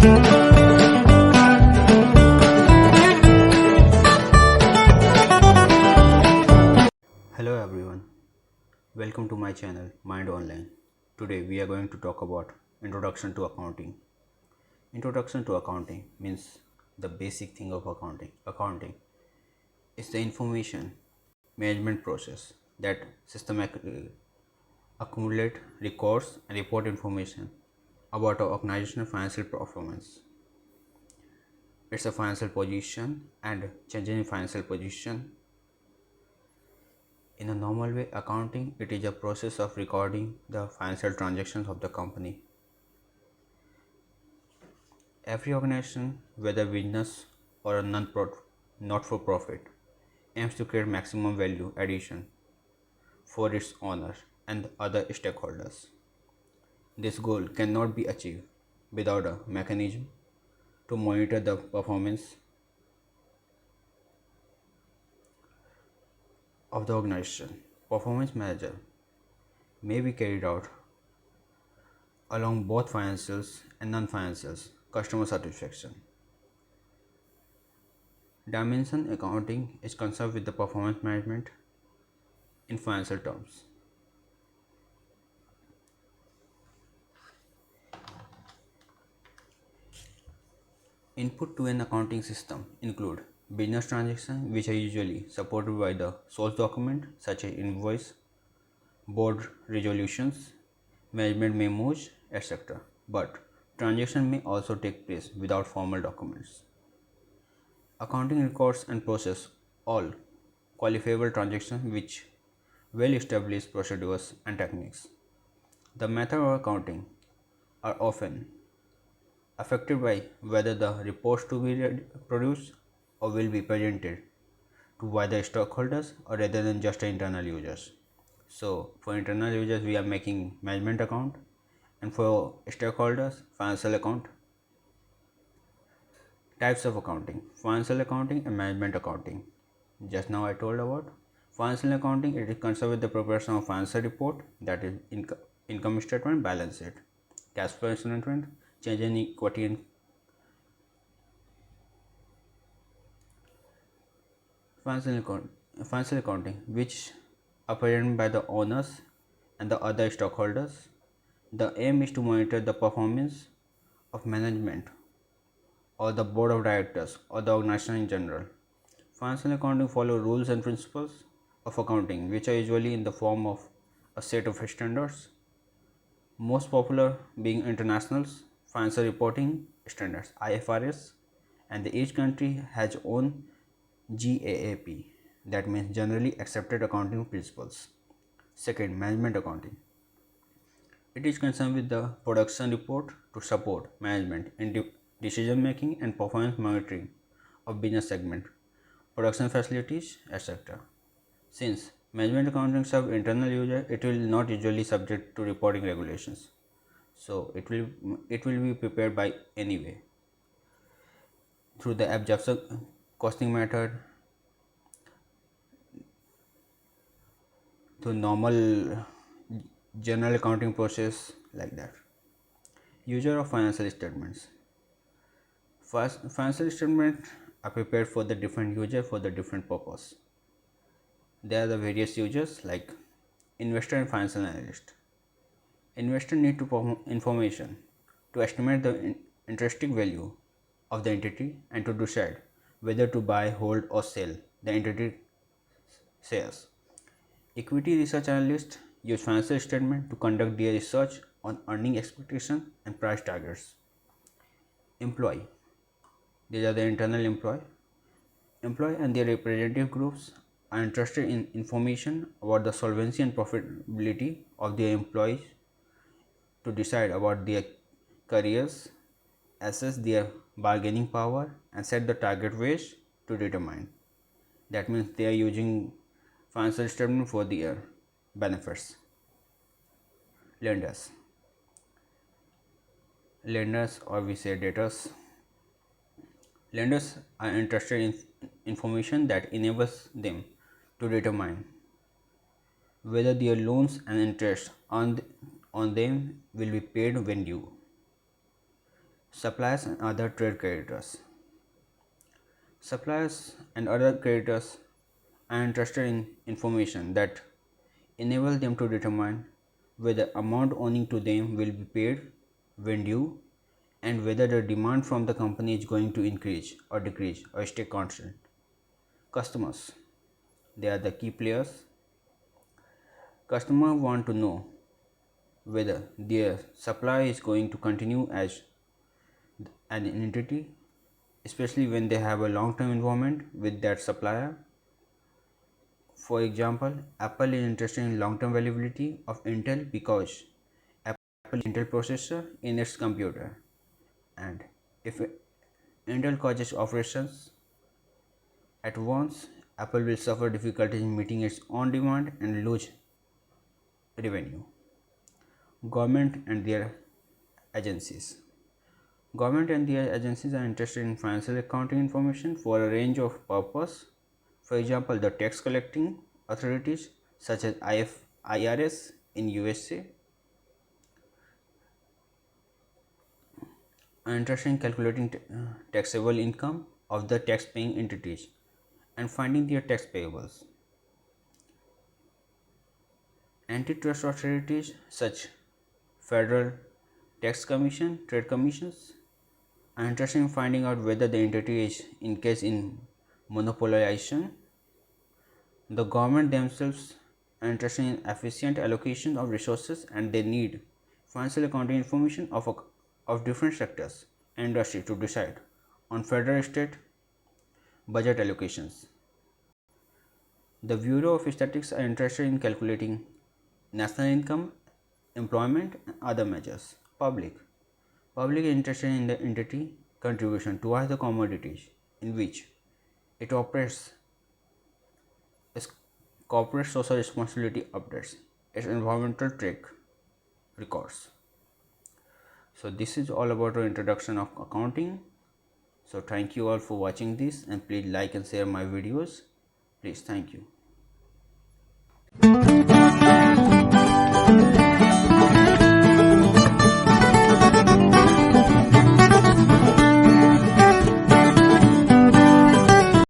Hello everyone, welcome to my channel Mind Online. Today we are going to talk about Introduction to Accounting. Introduction to Accounting means the basic thing of accounting. Accounting is the information management process that systematically accumulate, records and report information about an organizational financial performance. It's a financial position and changing financial position. In a normal way, accounting it is a process of recording the financial transactions of the company. Every organization, whether business or a not-for-profit, aims to create maximum value addition for its owners and other stakeholders. This goal cannot be achieved without a mechanism to monitor the performance of the organization. Performance manager may be carried out along both financials and non-financials customer satisfaction. Dimension accounting is concerned with the performance management in financial terms. Input to an accounting system include business transactions, which are usually supported by the source document such as invoice, board resolutions, management memos, etc. But transactions may also take place without formal documents. Accounting records and process all qualifiable transactions which well established procedures and techniques. The method of accounting are often affected by whether the reports to be produced or will be presented to wider stakeholders or rather than just internal users. So for internal users we are making management account and for stakeholders financial account. Types of accounting: financial accounting and management accounting. Just now I told about financial accounting. It is concerned with the preparation of financial report, that is income statement, balance sheet, cash flow statement, change in equity and financial accounting, which are presented by the owners and the other stockholders. The aim is to monitor the performance of management or the board of directors or the organization in general. Financial accounting follow rules and principles of accounting, which are usually in the form of a set of standards, most popular being international financial reporting standards IFRS, and each country has own GAAP, that means generally accepted accounting principles. Second, management accounting. It is concerned with the production report to support management in decision making and performance monitoring of business segment, production facilities, etc. Since management accounting serves internal user, it will not usually subject to reporting regulations. So it will be prepared by anyway through the abject costing method, through normal general accounting process, like that. User of financial statements. First, financial statements are prepared for the different user for the different purpose. There are the various users like investor and financial analyst. Investor need to perform information to estimate the intrinsic value of the entity and to decide whether to buy, hold or sell the entity shares. Equity research analysts use financial statement to conduct their research on earning expectation and price targets. Employee, these are the internal employee. Employee and their representative groups are interested in information about the solvency and profitability of their employees to decide about their careers, assess their bargaining power and set the target wage to determine. That means they are using financial statement for their benefits. Lenders. Lenders, or we say debtors. Lenders are interested in information that enables them to determine whether their loans and interest on them will be paid when due. Suppliers and other trade creditors. Suppliers and other creditors are interested in information that enable them to determine whether amount owing to them will be paid when due and whether the demand from the company is going to increase or decrease or stay constant. Customers, they are the key players. Customers want to know whether their supply is going to continue as an entity, especially when they have a long-term involvement with that supplier. For example, Apple is interested in long-term availability of Intel because Apple Intel processor in its computer, and if Intel causes operations at once, Apple will suffer difficulties in meeting its own demand and lose revenue. Government and their agencies. Government and their agencies are interested in financial accounting information for a range of purposes. For example, the tax collecting authorities such as IRS in USA are interested in calculating taxable income of the tax paying entities and finding their tax payables. Antitrust authorities such Federal Tax Commission, Trade Commissions are interested in finding out whether the entity is engaged in monopolization. The government themselves are interested in efficient allocation of resources and they need financial accounting information of different sectors and industry to decide on federal state budget allocations. The Bureau of Statistics are interested in calculating national income, employment, and other measures. Public is interested in the entity contribution towards the commodities in which it operates. Its corporate social responsibility updates its environmental track records. So this is all about the introduction of accounting. So thank you all for watching this and please like and share my videos. Please, thank you.